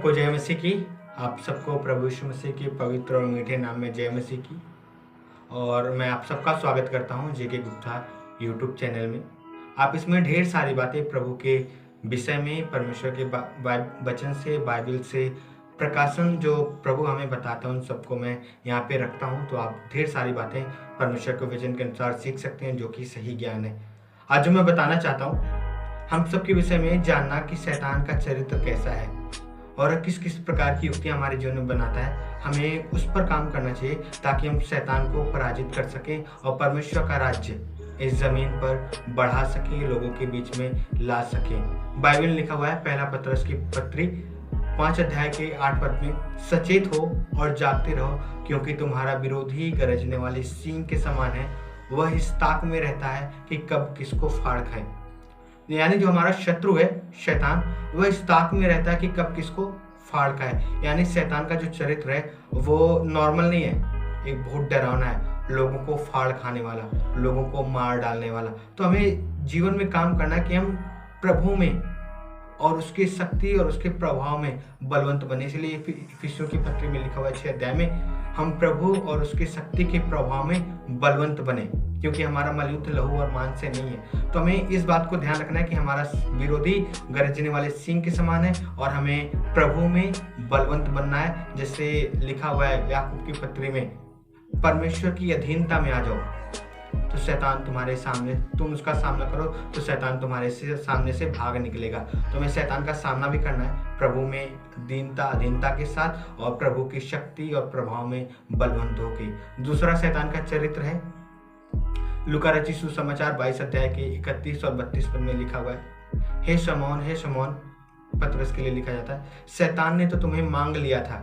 सबको जय मसीह की। आप सबको प्रभु यीशु मसीह के पवित्र और मीठे नाम में जय मसीह की। और मैं आप सबका स्वागत करता हूं जेके गुप्ता यूट्यूब चैनल में। आप इसमें ढेर सारी बातें प्रभु के विषय में परमेश्वर के वचन से, बाइबल से प्रकाशन जो प्रभु हमें बताता है उन सबको मैं यहाँ पे रखता हूँ। तो आप ढेर सारी बातें परमेश्वर के वचन के अनुसार सीख सकते हैं जो कि सही ज्ञान है। आज जो मैं बताना चाहता हूँ हम सबके विषय में जानना कि शैतान का चरित्र कैसा है और किस किस प्रकार की युक्तियां हमारे जीवन में बनाता है। हमें उस पर काम करना चाहिए ताकि हम शैतान को पराजित कर सकें और परमेश्वर का राज्य इस जमीन पर बढ़ा सके, लोगों के बीच में ला सके। बाइबल में लिखा हुआ है पहला पतरस की पत्री 5 अध्याय के 8 पद में, सचेत हो और जागते रहो क्योंकि तुम्हारा विरोधी गरजने वाले सिंह के समान है। वह इस ताक में रहता है कि कब किसको फाड़ खाए। यानी जो हमारा शत्रु है शैतान, वह इस ताक में रहता है कि कब किसको फाड़ खाए। यानी शैतान का जो चरित्र है वो नॉर्मल नहीं है, एक बहुत डरावना है, लोगों को फाड़ खाने वाला, लोगों को मार डालने वाला। तो हमें जीवन में काम करना है कि हम प्रभु में और उसकी शक्ति और उसके प्रभाव में बलवंत बने। इसलिए इफिसियों की पत्री में लिखा हुआ है 6 अध्याय में, हम प्रभु और उसकी शक्ति के प्रभाव में बलवंत बने, क्योंकि हमारा मलयुद्ध लहू और मांस से नहीं है। तो हमें इस बात को ध्यान रखना है कि हमारा विरोधी गरजने वाले सिंह के समान है और हमें प्रभु में बलवंत बनना है। जैसे लिखा हुआ है याकूब की पत्री में, परमेश्वर की अधीनता में आ जाओ तो शैतान तुम्हारे सामने, तुम उसका सामना करो तो शैतान तुम्हारे सामने से भाग निकलेगा। तो हमें शैतान का सामना भी करना है प्रभु में दीनता अधीनता के साथ और प्रभु की शक्ति और प्रभाव में बलवंत होकर। दूसरा शैतान का चरित्र है लूका रचित सुसमाचार 22 अध्याय के 31 और 32 पद में लिखा हुआ है, हे शमौन, पतरस के लिए लिखा जाता है, शैतान ने तो तुम्हें मांग लिया था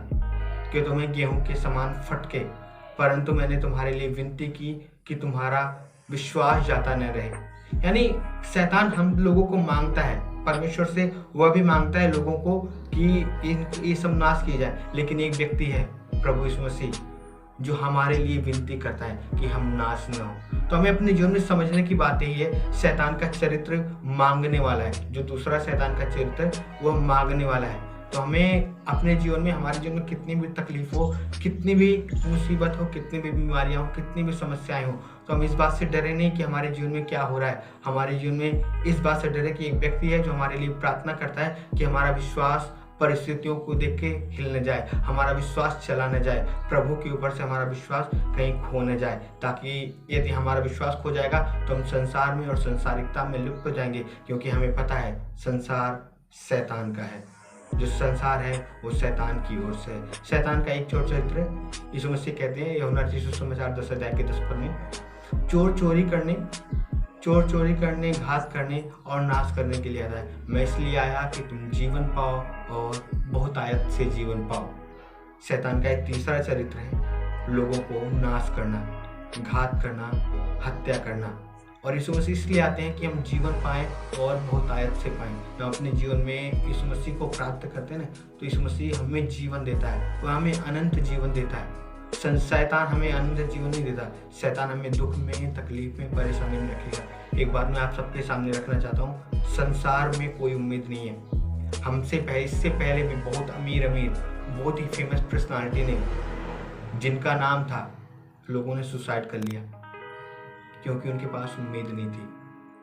कि तुम्हें गेहूं के समान फटके, परंतु मैंने तुम्हारे लिए विनती की कि तुम्हारा विश्वास जाता न रहे। यानी शैतान हम लोगों को मांगता है परमेश्वर से, वह भी मांगता है लोगों को कि ये सब नाश किए जाए, लेकिन एक व्यक्ति है प्रभु यीशु मसीह जो हमारे लिए विनती करता है कि हम नाश न हो। तो हमें अपने जीवन में समझने की बात यही है, शैतान का चरित्र मांगने वाला है। जो दूसरा शैतान का चरित्र वह मांगने वाला है। तो हमें अपने जीवन में, हमारे जीवन में कितनी भी तकलीफ हो, कितनी भी मुसीबत हो, कितनी भी बीमारियां हो, कितनी भी समस्याएं हो, तो हम इस बात से डरे नहीं कि हमारे जीवन में क्या हो रहा है। हमारे जीवन में इस बात से डरे कि एक व्यक्ति है जो हमारे लिए प्रार्थना करता है कि हमारा विश्वास परिस्थितियों को देख के हिल न जाए, हमारा विश्वास चला न जाए, प्रभु के ऊपर से हमारा विश्वास कहीं खो न जाए। ताकि यदि हमारा विश्वास खो जाएगा तो हम संसार में और संसारिकता में लिप्त हो जाएंगे, क्योंकि हमें पता है संसार शैतान का है। जो संसार है वो शैतान की ओर से है। शैतान का एक चोर चरित्र यीशु मसीह कहते हैं यूहन्ना रचित सुसमाचार 10 अध्याय के 10 पद में, चोर चोरी करने, घात करने और नाश करने के लिए आता है। मैं इसलिए आया कि तुम जीवन पाओ और बहुत आयत से जीवन पाओ। शैतान का एक तीसरा चरित्र है लोगों को नाश करना, घात करना, हत्या करना। और यीशु मसीह इसलिए आते हैं कि हम जीवन पाएं और बहुत आयत से पाएं। हम अपने जीवन में यीशु मसीह को प्राप्त करते हैं ना, तो यीशु मसीह हमें जीवन देता है, वह हमें अनंत जीवन देता है। शैतान हमें अनंत जीवन नहीं देता, शैतान हमें दुख में, तकलीफ में, परेशानी में रखेगा। एक बात मैं आप सबके सामने रखना चाहता हूँ, संसार में कोई उम्मीद नहीं है। हमसे पहले, इससे पहले भी बहुत अमीर बहुत ही फेमस पर्सनालिटी ने, जिनका नाम था, लोगों ने सुसाइड कर लिया क्योंकि उनके पास उम्मीद नहीं थी।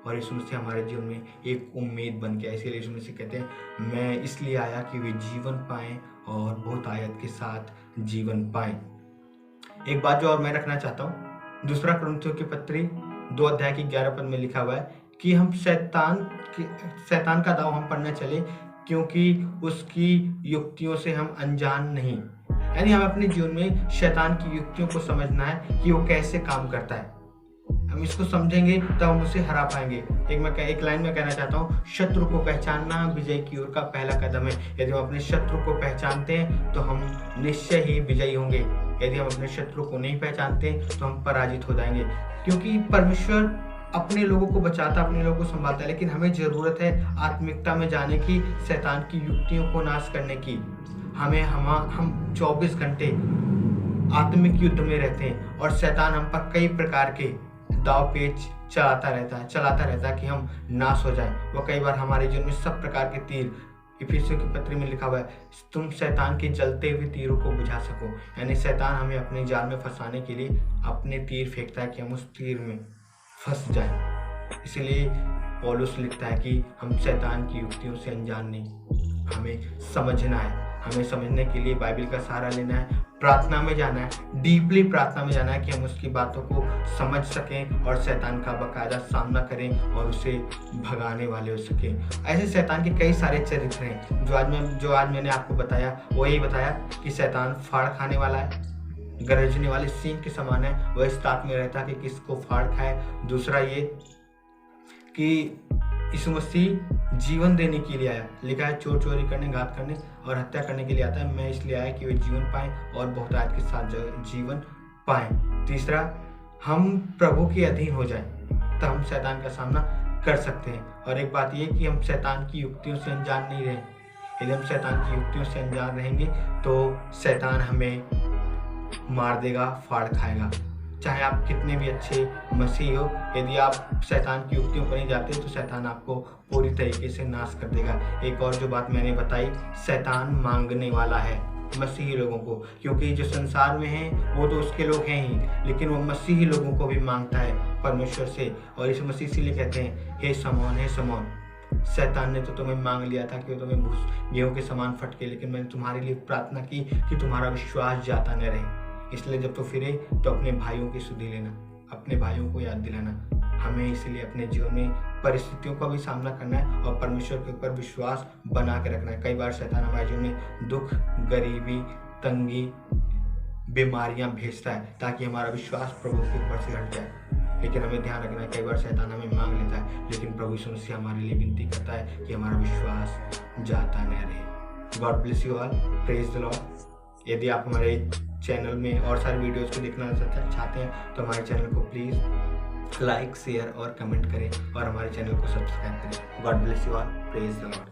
और यीशु मसीह हमारे जीवन में एक उम्मीद बन गया। इसीलिए यीशु मसीह कहते हैं मैं इसलिए आया कि वे जीवन पाएं और बहुत आयत के साथ जीवन पाएं। एक बात जो और मैं रखना चाहता हूँ, दूसरा कुरिन्थियों की पत्री 2 अध्याय की 11 पद में लिखा हुआ है कि हम शैतान का दाव हम पढ़ना चले, क्योंकि उसकी युक्तियों से हम अनजान नहीं। यानी हमें अपने जीवन में शैतान की युक्तियों को समझना है कि वो कैसे काम करता है। हम इसको समझेंगे तब हम उसे हरा पाएंगे। एक लाइन में कहना चाहता हूँ, शत्रु को पहचानना विजय की ओर का पहला कदम है। यदि हम अपने शत्रु को पहचानते हैं तो हम निश्चय ही विजयी होंगे। यदि हम अपने शत्रु को नहीं पहचानते तो हम पराजित हो जाएंगे, क्योंकि परमेश्वर अपने लोगों को बचाता, अपने लोगों को संभालता है। लेकिन हमें जरूरत है आत्मिकता में जाने की, शैतान की युक्तियों को नाश करने की। हम 24 घंटे आत्मिक युद्ध में रहते हैं और शैतान हम पर कई प्रकार के दाव पेच चलाता रहता है कि हम नाश हो जाएं। वो कई बार हमारे जीवन में सब प्रकार के तीर इफिसियों की पत्री में लिखा हुआ है तुम शैतान के जलते हुए तीरों को बुझा सको। यानी शैतान हमें अपने जाल में फंसाने के लिए अपने तीर फेंकता है कि हम उस तीर में फंस जाएं। इसलिए पौलुस लिखता है कि हम शैतान की युक्तियों से अनजान नहीं, हमें समझना है। हमें समझने के लिए बाइबल का सहारा लेना है, प्रार्थना में जाना है, डीपली प्रार्थना में जाना है कि हम उसकी बातों को समझ सकें और शैतान का बाकायदा सामना करें और उसे भगाने वाले हो सकें। ऐसे शैतान के कई सारे चरित्र हैं जो आज मैंने आपको बताया। वो यही बताया कि शैतान फाड़ खाने वाला है, गरजने वाले सिंह के समान है, वह इस ताक में रहता है कि किसको फाड़ खाए। दूसरा ये कि यीशु मसीह जीवन देने के लिए आया, लिखा है चोर चोरी करने, घात करने और हत्या करने के लिए आता है, मैं इसलिए आया कि वे जीवन पाएं और बहुतायत के साथ जीवन पाएं। तीसरा, हम प्रभु के अधीन हो जाएं तो हम शैतान का सामना कर सकते हैं। और एक बात यह कि हम शैतान की युक्तियों से अनजान नहीं रहें। यदि हम शैतान की युक्तियों से अनजान रहेंगे तो शैतान हमें मार देगा, फाड़ खाएगा। चाहे आप कितने भी अच्छे मसीह हो, यदि आप शैतान की युक्तियों पर नहीं जाते तो शैतान आपको पूरी तरीके से नाश कर देगा। एक और जो बात मैंने बताई, शैतान मांगने वाला है मसीही लोगों को, क्योंकि जो संसार में हैं वो तो उसके लोग हैं ही, लेकिन वो मसीही लोगों को भी मांगता है परमेश्वर से। और इस मसीह इसीलिए कहते हैं हे शमौन, हे शमौन, शैतान ने तो तुम्हें मांग लिया था कि वो तुम्हें गेहूं के समान फटके, लेकिन मैंने तुम्हारे लिए प्रार्थना की कि तुम्हारा विश्वास जाता न रहे। इसलिए जब तो फिरे तो अपने भाइयों की सुधि लेना, अपने भाइयों को याद दिलाना। हमें इसलिए अपने जीवन में परिस्थितियों का भी सामना करना है और परमेश्वर के ऊपर विश्वास बना के रखना है। कई बार शैतान हमारे जीवन में दुख, गरीबी, तंगी, बीमारियां भेजता है ताकि हमारा विश्वास प्रभु के ऊपर से हट जाए। लेकिन हमें ध्यान रखना है, कई बार शैतान हमें मांग लेता है, लेकिन प्रभु यीशु मसीह हमारे लिए विनती करता है कि हमारा विश्वास जाता न रहे। God bless you all, praise the Lord. यदि आप हमारे चैनल में और सारे वीडियोस को देखना चाहते हैं तो हमारे चैनल को प्लीज़ लाइक, शेयर और कमेंट करें और हमारे चैनल को सब्सक्राइब करें। God bless you all, praise the Lord.